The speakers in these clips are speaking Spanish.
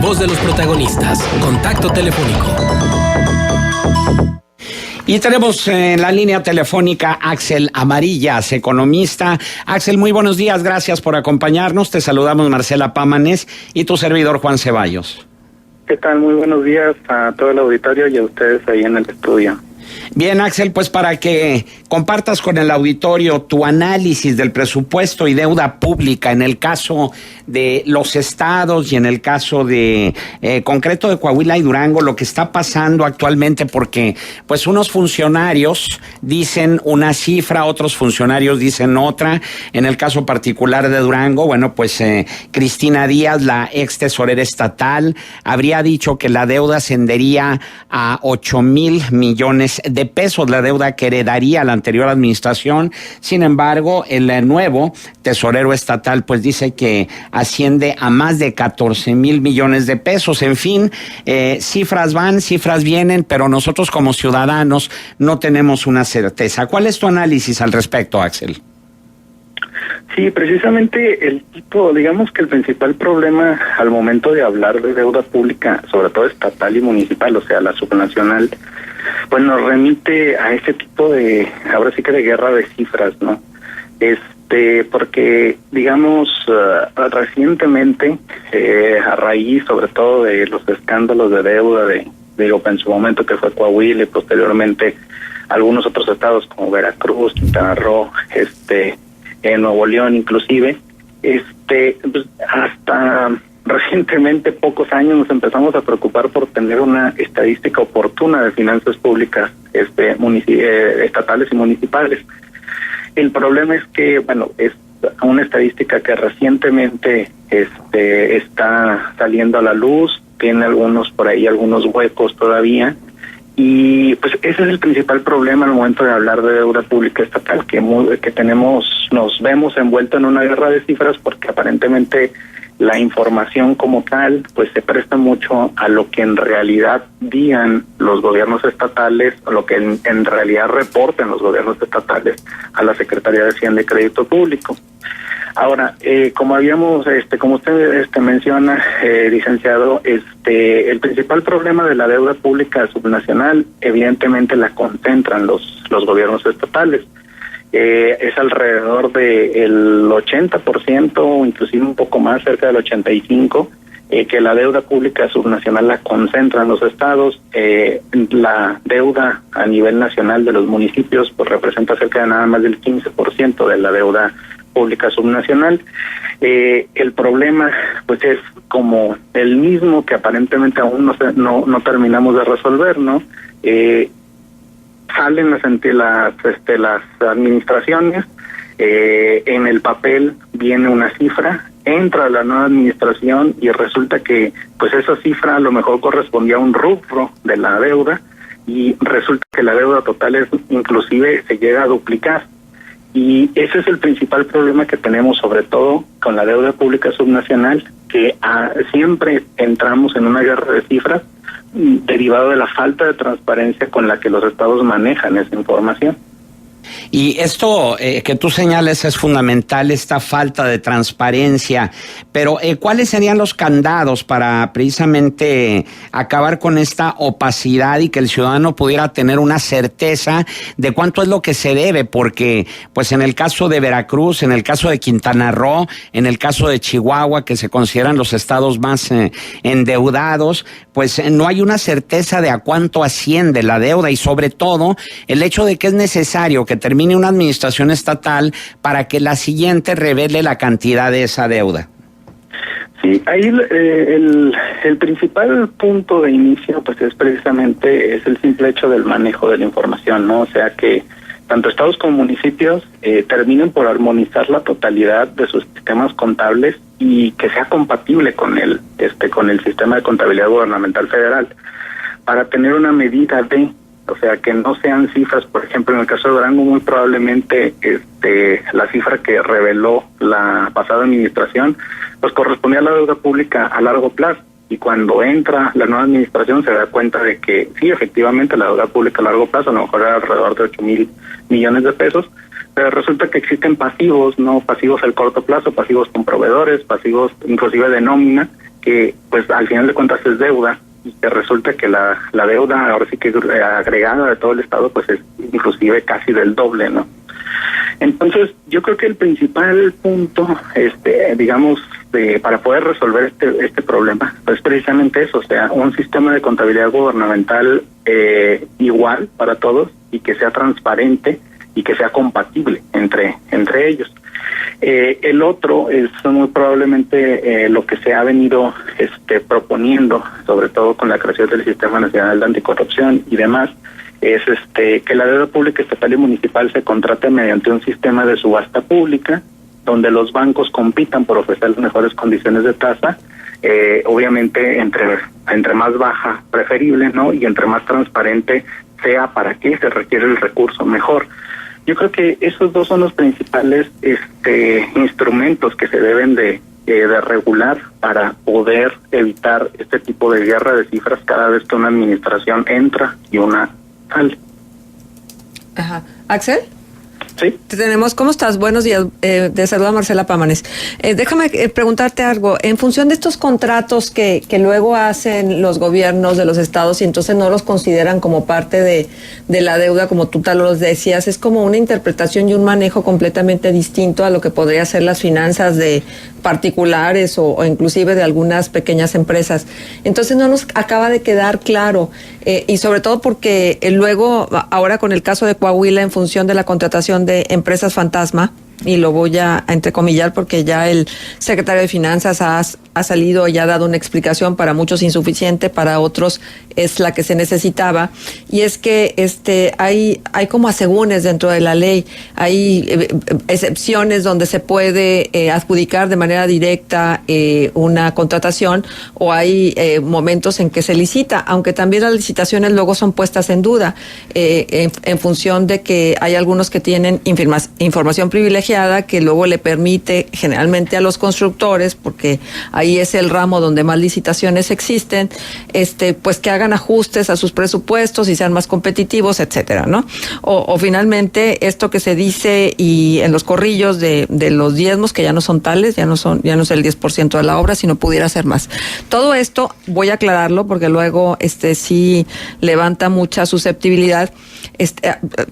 voz de los protagonistas. Contacto telefónico. Y tenemos en la línea telefónica Axel Amarillas, economista. Axel, muy buenos días, gracias por acompañarnos. Te saludamos Marcela Pámanes y tu servidor Juan Ceballos. ¿Qué tal? Muy buenos días a todo el auditorio y a ustedes ahí en el estudio. Bien, Axel, pues para que compartas con el auditorio tu análisis del presupuesto y deuda pública en el caso de los estados y en el caso de concreto de Coahuila y Durango, lo que está pasando actualmente, porque pues unos funcionarios dicen una cifra, otros funcionarios dicen otra. En el caso particular de Durango, bueno, pues Cristina Díaz, la ex tesorera estatal, habría dicho que la deuda ascendería a 8,000 millones de pesos, la deuda que heredaría la anterior administración. Sin embargo, el nuevo tesorero estatal pues dice que asciende a más de 14,000 millones de pesos. En fin, cifras van, cifras vienen, pero nosotros como ciudadanos no tenemos una certeza. ¿Cuál es tu análisis al respecto, Axel? Sí, precisamente digamos que el principal problema al momento de hablar de deuda pública, sobre todo estatal y municipal, o sea, la subnacional, pues nos remite a ese tipo de, ahora sí que de guerra de cifras, ¿no? Porque, digamos, recientemente, a raíz sobre todo de los escándalos de deuda en su momento que fue Coahuila y posteriormente algunos otros estados como Veracruz, Quintana Roo, en Nuevo León inclusive, pues hasta recientemente, pocos años, nos empezamos a preocupar por tener una estadística oportuna de finanzas públicas estatales y municipales. El problema es que, bueno, es una estadística que recientemente está saliendo a la luz, tiene algunos huecos todavía, y pues ese es el principal problema al momento de hablar de deuda pública estatal, que nos vemos envueltos en una guerra de cifras porque aparentemente la información como tal pues se presta mucho a lo que en realidad digan los gobiernos estatales, o lo que en realidad reporten los gobiernos estatales a la Secretaría de Hacienda y Crédito Público. Ahora, como usted menciona, licenciado, el principal problema de la deuda pública subnacional, evidentemente la concentran los gobiernos estatales. Es alrededor del 80% o inclusive un poco más, cerca del 85%, que la deuda pública subnacional la concentran los estados. La deuda a nivel nacional de los municipios pues representa cerca de nada más del 15% de la deuda pública subnacional. El problema pues es como el mismo que aparentemente aún no terminamos de resolver, ¿no? Salen las administraciones, en el papel viene una cifra, entra la nueva administración y resulta que pues esa cifra a lo mejor correspondía a un rubro de la deuda y resulta que la deuda total inclusive se llega a duplicar. Y ese es el principal problema que tenemos, sobre todo con la deuda pública subnacional, que siempre entramos en una guerra de cifras derivado de la falta de transparencia con la que los estados manejan esa información. Y esto que tú señales es fundamental, esta falta de transparencia, pero ¿cuáles serían los candados para precisamente acabar con esta opacidad y que el ciudadano pudiera tener una certeza de cuánto es lo que se debe? Porque pues en el caso de Veracruz, en el caso de Quintana Roo, en el caso de Chihuahua, que se consideran los estados más endeudados, pues no hay una certeza de a cuánto asciende la deuda y sobre todo el hecho de que es necesario que termine una administración estatal para que la siguiente revele la cantidad de esa deuda. Sí, ahí el principal punto de inicio pues es el simple hecho del manejo de la información, ¿no? O sea que tanto estados como municipios terminen por armonizar la totalidad de sus sistemas contables y que sea compatible con el sistema de contabilidad gubernamental federal para tener una medida o sea, que no sean cifras, por ejemplo, en el caso de Durango, muy probablemente la cifra que reveló la pasada administración, pues correspondía a la deuda pública a largo plazo. Y cuando entra la nueva administración se da cuenta de que sí, efectivamente, la deuda pública a largo plazo a lo mejor era alrededor de 8,000 millones de pesos, pero resulta que existen pasivos, no pasivos al corto plazo, pasivos con proveedores, pasivos inclusive de nómina, que pues al final de cuentas es deuda, y que resulta que la deuda ahora sí que agregada de todo el Estado pues es inclusive casi del doble, ¿no? Entonces yo creo que el principal punto, digamos, para poder resolver este problema es precisamente eso, o sea, un sistema de contabilidad gubernamental igual para todos y que sea transparente y que sea compatible entre ellos. El otro es muy probablemente lo que se ha venido proponiendo, sobre todo con la creación del Sistema Nacional de Anticorrupción y demás, es que la deuda pública estatal y municipal se contrate mediante un sistema de subasta pública, donde los bancos compitan por ofrecer las mejores condiciones de tasa, obviamente entre más baja preferible, ¿no? Y entre más transparente sea para qué se requiere el recurso mejor. Yo creo que esos dos son los principales instrumentos que se deben de regular para poder evitar este tipo de guerra de cifras cada vez que una administración entra y una sale. Ajá. ¿Axel? Sí. Te tenemos. ¿Cómo estás? Buenos días. Te saluda Marcela Pámanes. Déjame preguntarte algo. En función de estos contratos que luego hacen los gobiernos de los estados y entonces no los consideran como parte de la deuda, como tú tal los decías, es como una interpretación y un manejo completamente distinto a lo que podría ser las finanzas de particulares o inclusive de algunas pequeñas empresas. Entonces no nos acaba de quedar claro y sobre todo porque luego, ahora con el caso de Coahuila, en función de la contratación de empresas fantasma, y lo voy a entrecomillar porque ya el secretario de Finanzas ha salido y ha dado una explicación, para muchos insuficiente, para otros es la que se necesitaba, y es que hay como asegúnes dentro de la ley, hay excepciones donde se puede adjudicar de manera directa una contratación, o hay momentos en que se licita, aunque también las licitaciones luego son puestas en duda en función de que hay algunos que tienen información privilegiada que luego le permite generalmente a los constructores, porque ahí es el ramo donde más licitaciones existen, pues que hagan ajustes a sus presupuestos y sean más competitivos, etcétera, ¿no? O finalmente esto que se dice y en los corrillos de los diezmos, que ya no son tales, ya no es el 10% de la obra, sino pudiera ser más. Todo esto voy a aclararlo porque luego sí levanta mucha susceptibilidad.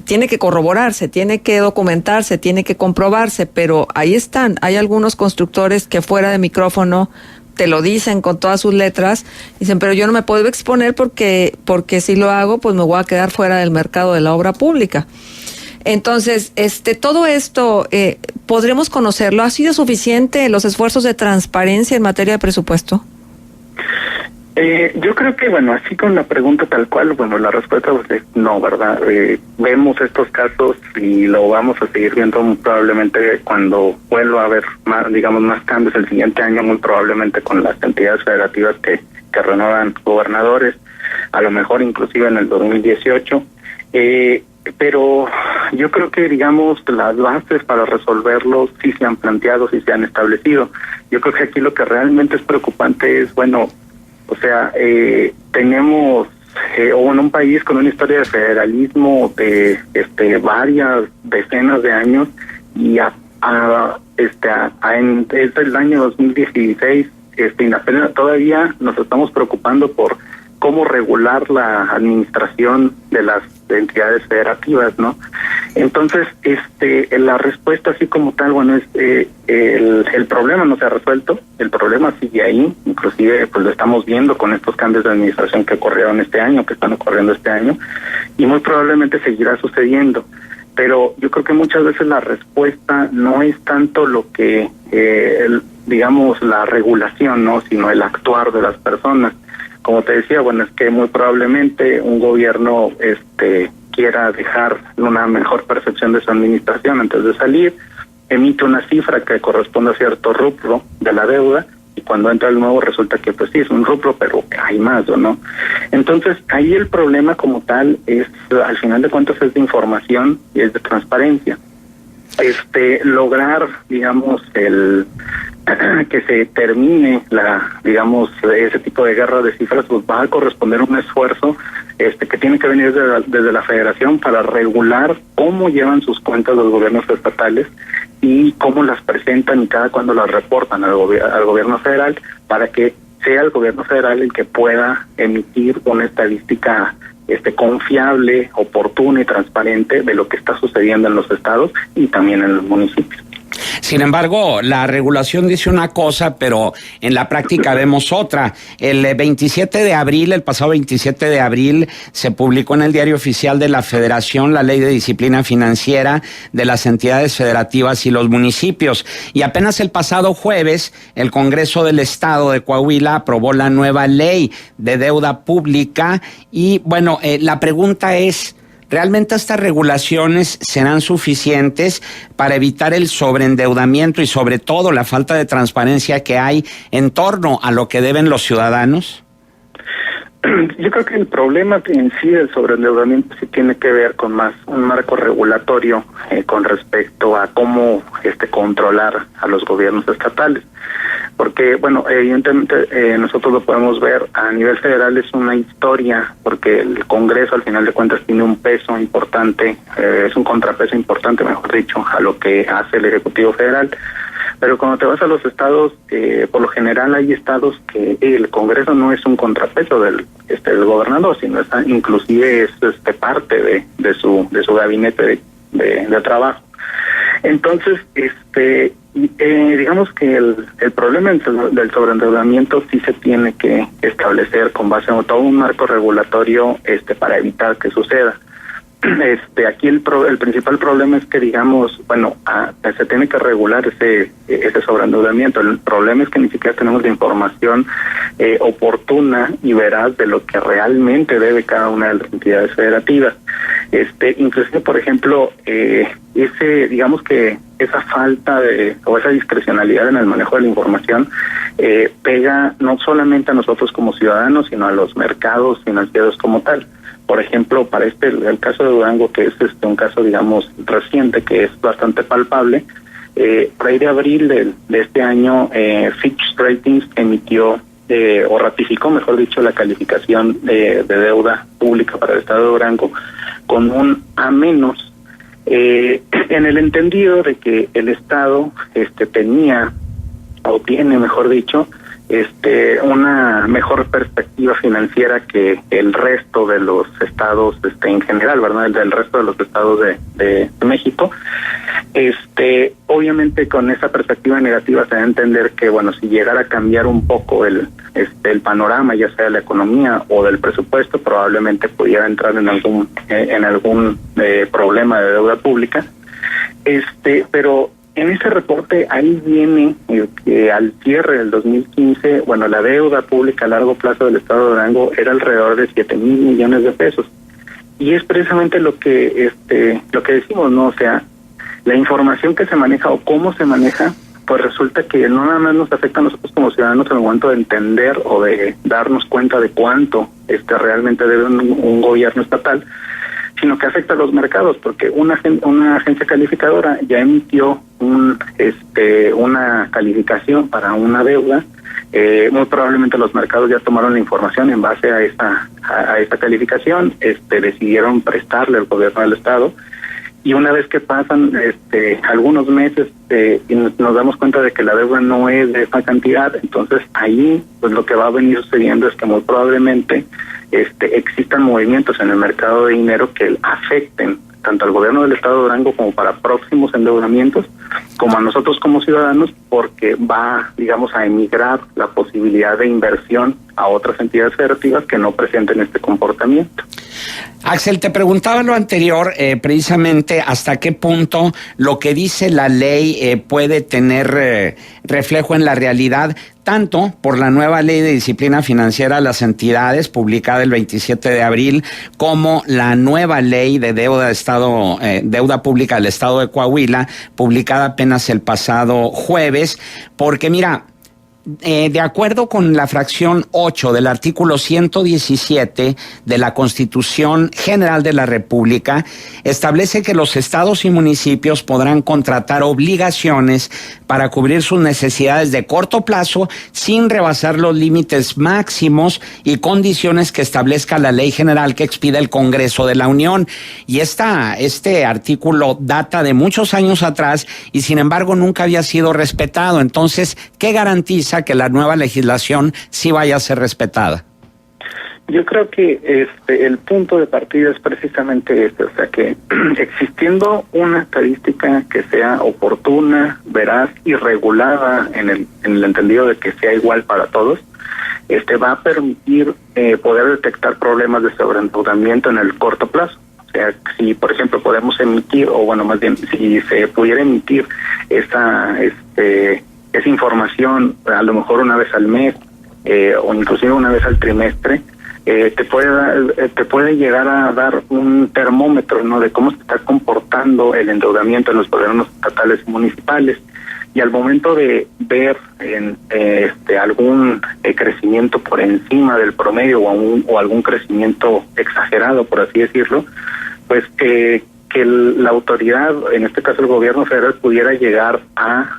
Tiene que corroborarse, tiene que documentarse, tiene que comprobarse, pero ahí están. Hay algunos constructores que fuera de micrófono te lo dicen con todas sus letras, dicen, pero yo no me puedo exponer porque si lo hago, pues me voy a quedar fuera del mercado de la obra pública. Entonces, todo esto, ¿podremos conocerlo? ¿Ha sido suficiente los esfuerzos de transparencia en materia de presupuesto? Yo creo que, bueno, así con la pregunta tal cual, bueno, la respuesta es no, ¿verdad? Vemos estos casos y lo vamos a seguir viendo muy probablemente cuando vuelva a haber más cambios el siguiente año, muy probablemente con las entidades federativas que renuevan gobernadores, a lo mejor inclusive en el 2018. Pero yo creo que, digamos, las bases para resolverlo sí se han planteado, sí se han establecido. Yo creo que aquí lo que realmente es preocupante es, bueno, o sea, tenemos un país con una historia de federalismo de varias decenas de años, y desde el año 2016 apenas todavía nos estamos preocupando por cómo regular la administración de las entidades federativas, ¿no? Entonces, la respuesta así como tal, bueno, es el problema no se ha resuelto, el problema sigue ahí, inclusive pues lo estamos viendo con estos cambios de administración que ocurrieron que están ocurriendo este año, y muy probablemente seguirá sucediendo. Pero yo creo que muchas veces la respuesta no es tanto lo que, digamos, la regulación, ¿no? Sino el actuar de las personas. Como te decía, bueno, es que muy probablemente un gobierno quiera dejar una mejor percepción de su administración antes de salir, emite una cifra que corresponde a cierto rubro de la deuda, y cuando entra el nuevo resulta que pues sí es un rubro, pero hay más, ¿o no? Entonces ahí el problema como tal es, al final de cuentas, es de información y es de transparencia. Lograr, digamos, que se termine ese tipo de guerra de cifras, pues va a corresponder un esfuerzo que tiene que venir desde la federación para regular cómo llevan sus cuentas los gobiernos estatales y cómo las presentan y cada cuándo las reportan al gobierno federal, para que sea el gobierno federal el que pueda emitir una estadística confiable, oportuna y transparente de lo que está sucediendo en los estados y también en los municipios. Sin embargo, la regulación dice una cosa, pero en la práctica vemos otra. El pasado 27 de abril, se publicó en el Diario Oficial de la Federación la Ley de Disciplina Financiera de las entidades federativas y los municipios. Y apenas el pasado jueves, el Congreso del Estado de Coahuila aprobó la nueva Ley de Deuda Pública. Y bueno, la pregunta es, ¿realmente estas regulaciones serán suficientes para evitar el sobreendeudamiento y sobre todo la falta de transparencia que hay en torno a lo que deben los ciudadanos? Yo creo que el problema en sí del sobreendeudamiento sí tiene que ver con más un marco regulatorio con respecto a cómo controlar a los gobiernos estatales. Porque, bueno, evidentemente nosotros lo podemos ver a nivel federal, es una historia, porque el Congreso al final de cuentas tiene un peso importante, es un contrapeso importante, mejor dicho, a lo que hace el Ejecutivo Federal. Pero cuando te vas a los estados, por lo general hay estados que el Congreso no es un contrapeso del gobernador, sino inclusive es parte de su gabinete de trabajo. Entonces, digamos que el problema del sobreendeudamiento sí se tiene que establecer con base en todo un marco regulatorio para evitar que suceda. Aquí el principal problema es que, digamos, se tiene que regular ese sobreendeudamiento. El problema es que ni siquiera tenemos la información oportuna y veraz de lo que realmente debe cada una de las entidades federativas. Inclusive, por ejemplo, digamos que esa falta o esa discrecionalidad en el manejo de la información pega no solamente a nosotros como ciudadanos, sino a los mercados financieros como tal. Por ejemplo, para el caso de Durango, que es un caso, digamos, reciente, que es bastante palpable, por ahí de abril de este año, Fitch Ratings emitió o ratificó, mejor dicho, la calificación de deuda pública para el estado de Durango con un A-, en el entendido de que el estado tiene, mejor dicho, una mejor perspectiva financiera que el resto de los estados en general, ¿verdad? Del resto de los estados de México. Obviamente con esa perspectiva negativa se da a entender que, bueno, si llegara a cambiar un poco el panorama, ya sea de la economía o del presupuesto, probablemente pudiera entrar en algún problema de deuda pública. Pero en ese reporte ahí viene que al cierre del 2015, bueno, la deuda pública a largo plazo del estado de Durango era alrededor de 7,000 millones de pesos. Y es precisamente lo que decimos, ¿no? O sea, la información que se maneja o cómo se maneja, pues resulta que no nada más nos afecta a nosotros como ciudadanos en el momento de entender o de darnos cuenta de cuánto realmente debe un gobierno estatal, sino que afecta a los mercados, porque una agencia calificadora ya emitió una calificación para una deuda. Muy probablemente los mercados ya tomaron la información en base a esta calificación, decidieron prestarle al gobierno del estado, y una vez que pasan algunos meses y nos damos cuenta de que la deuda no es de esa cantidad, entonces ahí pues lo que va a venir sucediendo es que muy probablemente existan movimientos en el mercado de dinero que afecten tanto al gobierno del estado de Durango como para próximos endeudamientos, como a nosotros como ciudadanos, porque va, digamos, a emigrar la posibilidad de inversión a otras entidades federativas que no presenten este comportamiento. Axel, te preguntaba lo anterior, precisamente hasta qué punto lo que dice la ley puede tener reflejo en la realidad, tanto por la nueva ley de disciplina financiera a las entidades, publicada el 27 de abril, como la nueva ley de deuda pública del estado de Coahuila, publicada apenas el pasado jueves, porque mira, de acuerdo con la fracción 8 del artículo 117 de la Constitución General de la República, establece que los estados y municipios podrán contratar obligaciones para cubrir sus necesidades de corto plazo sin rebasar los límites máximos y condiciones que establezca la ley general que expide el Congreso de la Unión. Y este artículo data de muchos años atrás y sin embargo nunca había sido respetado. Entonces, ¿qué garantiza esperanza que la nueva legislación sí vaya a ser respetada? Yo creo que el punto de partida es precisamente o sea que existiendo una estadística que sea oportuna, veraz y regulada en el entendido de que sea igual para todos, va a permitir poder detectar problemas de sobreendeudamiento en el corto plazo. O sea, si por ejemplo podemos emitir, o bueno, más bien, si se pudiera emitir esa información a lo mejor una vez al mes, o inclusive una vez al trimestre, te puede llegar a dar un termómetro, ¿no?, de cómo se está comportando el endeudamiento en los gobiernos estatales y municipales. Y al momento de ver algún crecimiento por encima del promedio o algún crecimiento exagerado, por así decirlo, pues que la autoridad, en este caso el gobierno federal, pudiera llegar a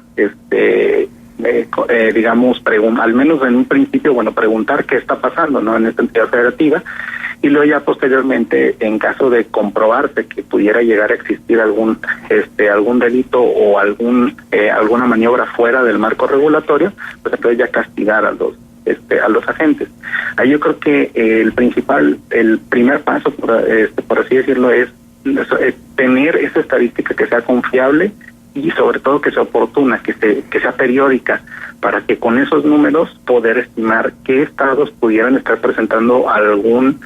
digamos, al menos en un principio, preguntar qué está pasando, ¿no?, en esta entidad federativa, y luego ya posteriormente, en caso de comprobarse que pudiera llegar a existir algún delito o alguna maniobra fuera del marco regulatorio, pues entonces ya castigar a los agentes. Ahí yo creo que el primer paso, por así decirlo, es tener esa estadística que sea confiable y sobre todo que sea oportuna, que sea periódica, para que con esos números poder estimar qué estados pudieran estar presentando algún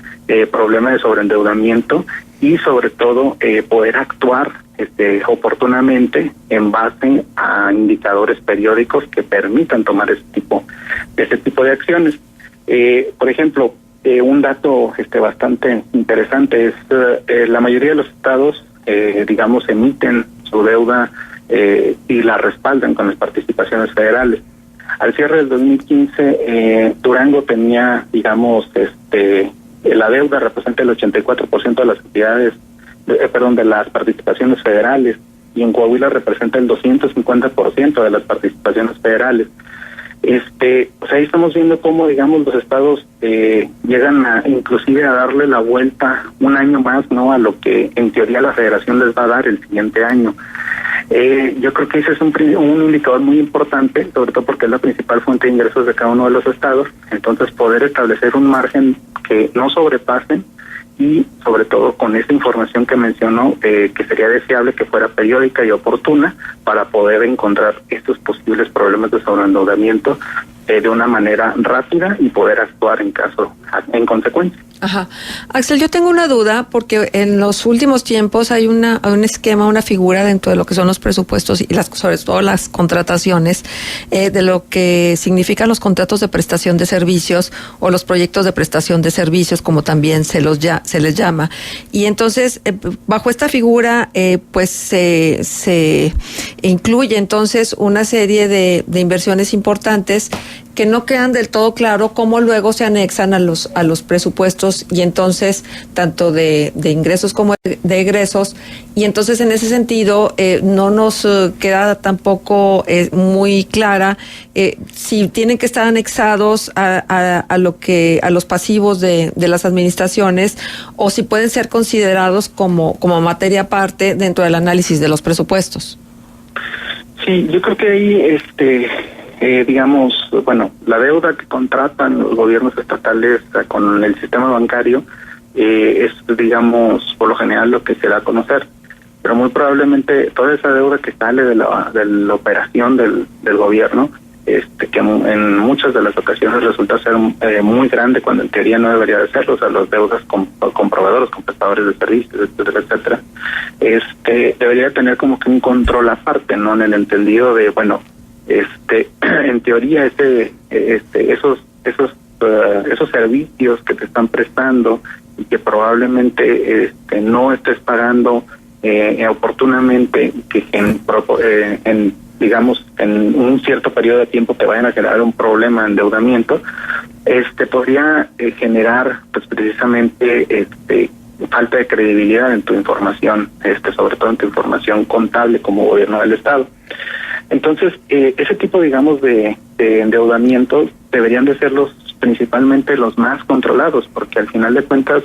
problema de sobreendeudamiento y sobre todo poder actuar oportunamente en base a indicadores periódicos que permitan tomar ese tipo de acciones. Por ejemplo, un dato bastante interesante es la mayoría de los estados, emiten su deuda y la respaldan con las participaciones federales. Al cierre del 2015, Durango tenía, la deuda representa el 84% de las actividades, de las participaciones federales, y en Coahuila representa el 250% de las participaciones federales. Ahí estamos viendo cómo, los estados llegan inclusive a darle la vuelta un año más, ¿no?, a lo que en teoría la federación les va a dar el siguiente año. Yo creo que ese es un indicador muy importante, sobre todo porque es la principal fuente de ingresos de cada uno de los estados. Entonces, poder establecer un margen que no sobrepasen y, sobre todo, con esta información que mencionó, que sería deseable que fuera periódica y oportuna para poder encontrar estos posibles problemas de sobreendeudamiento de una manera rápida y poder actuar en consecuencia. Ajá. Axel, yo tengo una duda porque en los últimos tiempos hay un esquema, una figura dentro de lo que son los presupuestos y sobre todo las contrataciones, de lo que significan los contratos de prestación de servicios o los proyectos de prestación de servicios, como también se les llama. Y entonces, bajo esta figura, pues se incluye entonces una serie de inversiones importantes que no quedan del todo claro cómo luego se anexan a los presupuestos, y entonces tanto de ingresos como de egresos, y entonces en ese sentido no nos queda tampoco muy clara si tienen que estar anexados a los pasivos de las administraciones, o si pueden ser considerados como materia aparte dentro del análisis de los presupuestos. Sí, yo creo que ahí la deuda que contratan los gobiernos estatales con el sistema bancario es, por lo general lo que se da a conocer. Pero muy probablemente toda esa deuda que sale de la operación del gobierno, que en muchas de las ocasiones resulta ser muy grande cuando en teoría no debería de serlo, o sea, las deudas con proveedores, con prestadores de servicios, etcétera, debería tener como que un control aparte, ¿no?, en el entendido de, en teoría esos servicios que te están prestando y que probablemente no estés pagando oportunamente, que en un cierto periodo de tiempo te vayan a generar un problema de endeudamiento, podría generar pues precisamente falta de credibilidad en tu información, sobre todo en tu información contable como gobierno del estado. Entonces, ese tipo, de endeudamientos deberían de ser principalmente los más controlados, porque al final de cuentas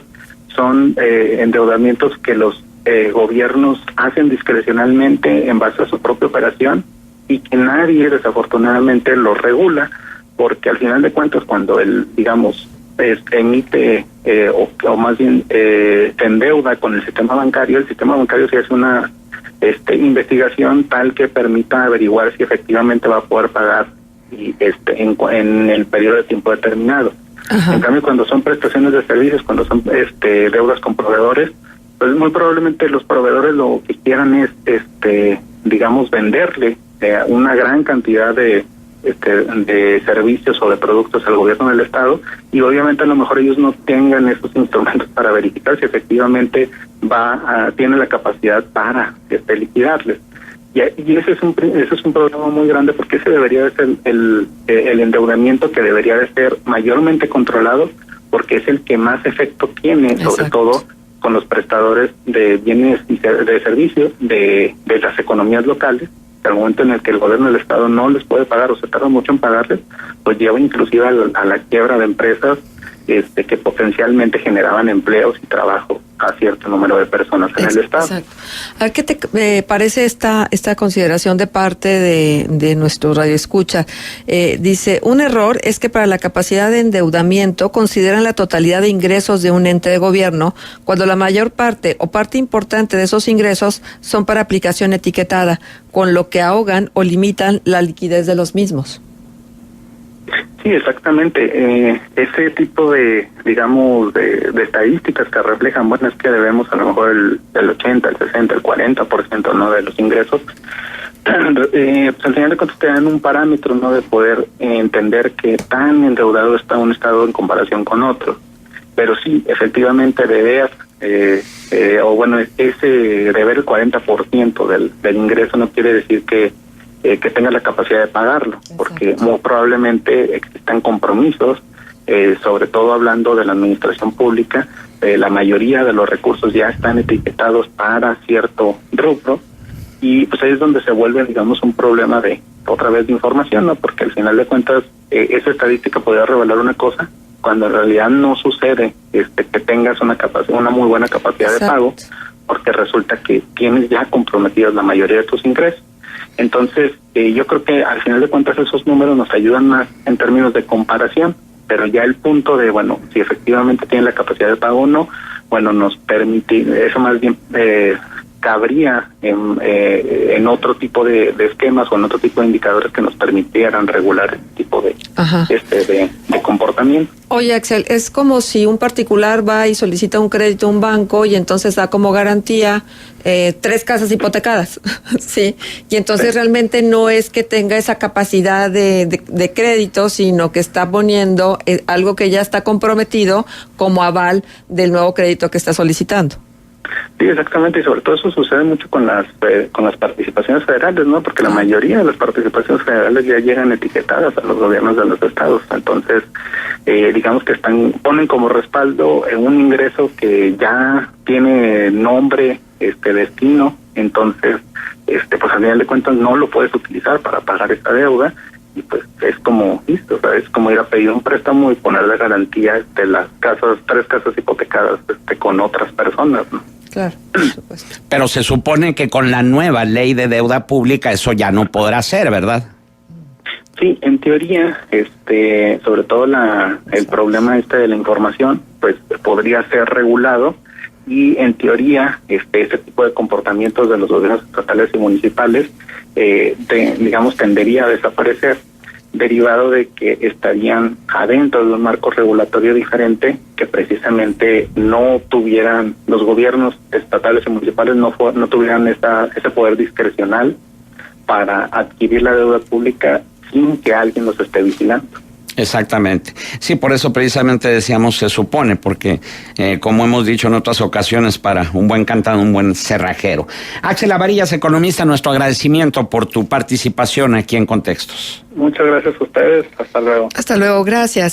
son endeudamientos que los gobiernos hacen discrecionalmente en base a su propia operación y que nadie desafortunadamente los regula, porque al final de cuentas cuando él, digamos, emite o más bien se endeuda con el sistema bancario sí hace una investigación tal que permita averiguar si efectivamente va a poder pagar y en el periodo de tiempo determinado. Ajá. En cambio, cuando son prestaciones de servicios, cuando son deudas con proveedores, pues muy probablemente los proveedores lo que quieran es digamos venderle una gran cantidad de servicios o de productos al gobierno del estado, y obviamente a lo mejor ellos no tengan esos instrumentos para verificar si efectivamente tiene la capacidad para liquidarles. Y ese es un problema muy grande, porque ese debería de ser el endeudamiento que debería de ser mayormente controlado, porque es el que más efecto tiene. Exacto. Sobre todo con los prestadores de bienes y de servicios de las economías locales. Al momento en el que el gobierno del estado no les puede pagar o se tarda mucho en pagarles, pues lleva inclusive a la quiebra de empresas que potencialmente generaban empleos y trabajo a cierto número de personas en el estado. Exacto. A ver, ¿qué te parece esta consideración de parte de nuestro radioescucha? Dice, un error es que para la capacidad de endeudamiento consideran la totalidad de ingresos de un ente de gobierno, cuando la mayor parte o parte importante de esos ingresos son para aplicación etiquetada, con lo que ahogan o limitan la liquidez de los mismos. Sí, exactamente. Ese tipo de, digamos, de estadísticas que reflejan, bueno, es que debemos a lo mejor el 80, el 60, el 40%, ¿no?, de los ingresos. Pues al final de cuentas te dan un parámetro, ¿no?, de poder entender que tan endeudado está un estado en comparación con otro. Pero sí, efectivamente deber, ese deber el 40% del ingreso no quiere decir que tenga la capacidad de pagarlo. Exacto. Porque muy probablemente existan compromisos, sobre todo hablando de la administración pública, la mayoría de los recursos ya están etiquetados para cierto rubro, y pues ahí es donde se vuelve, digamos, un problema de información, ¿no? Porque al final de cuentas esa estadística podría revelar una cosa cuando en realidad no sucede que tengas una muy buena capacidad. Exacto. De pago, porque resulta que tienes ya comprometidos la mayoría de tus ingresos. Entonces, yo creo que al final de cuentas esos números nos ayudan más en términos de comparación, pero ya el punto de, bueno, si efectivamente tiene la capacidad de pago o no, bueno, nos permite, eso más bien cabría en otro tipo de esquemas o en otro tipo de indicadores que nos permitieran regular este tipo de comportamiento. Oye, Axel, es como si un particular va y solicita un crédito a un banco y entonces da como garantía 3 casas hipotecadas, ¿sí? Y entonces sí, realmente no es que tenga esa capacidad de crédito, sino que está poniendo algo que ya está comprometido como aval del nuevo crédito que está solicitando. Sí, exactamente, y sobre todo eso sucede mucho con las participaciones federales, ¿no? Porque la mayoría de las participaciones federales ya llegan etiquetadas a los gobiernos de los estados. Entonces, digamos que ponen como respaldo un ingreso que ya tiene nombre, destino. Entonces, pues al final de cuentas no lo puedes utilizar para pagar esta deuda, y pues es como listo, o sea, es como ir a pedir un préstamo y ponerle garantía de las 3 casas hipotecadas con otras personas, ¿no? Claro, por supuesto. Pero se supone que con la nueva ley de deuda pública eso ya no podrá ser, ¿verdad? Sí, en teoría, sobre todo el problema de la información, pues podría ser regulado, y en teoría ese tipo de comportamientos de los gobiernos estatales y municipales digamos tendería a desaparecer, derivado de que estarían adentro de un marco regulatorio diferente, que precisamente no tuvieran, los gobiernos estatales y municipales no tuvieran ese poder discrecional para adquirir la deuda pública sin que alguien los esté vigilando. Exactamente. Sí, por eso precisamente decíamos se supone, porque como hemos dicho en otras ocasiones, para un buen cantante, un buen cerrajero. Axel Avarillas, economista, nuestro agradecimiento por tu participación aquí en Contextos. Muchas gracias a ustedes. Hasta luego. Hasta luego, gracias.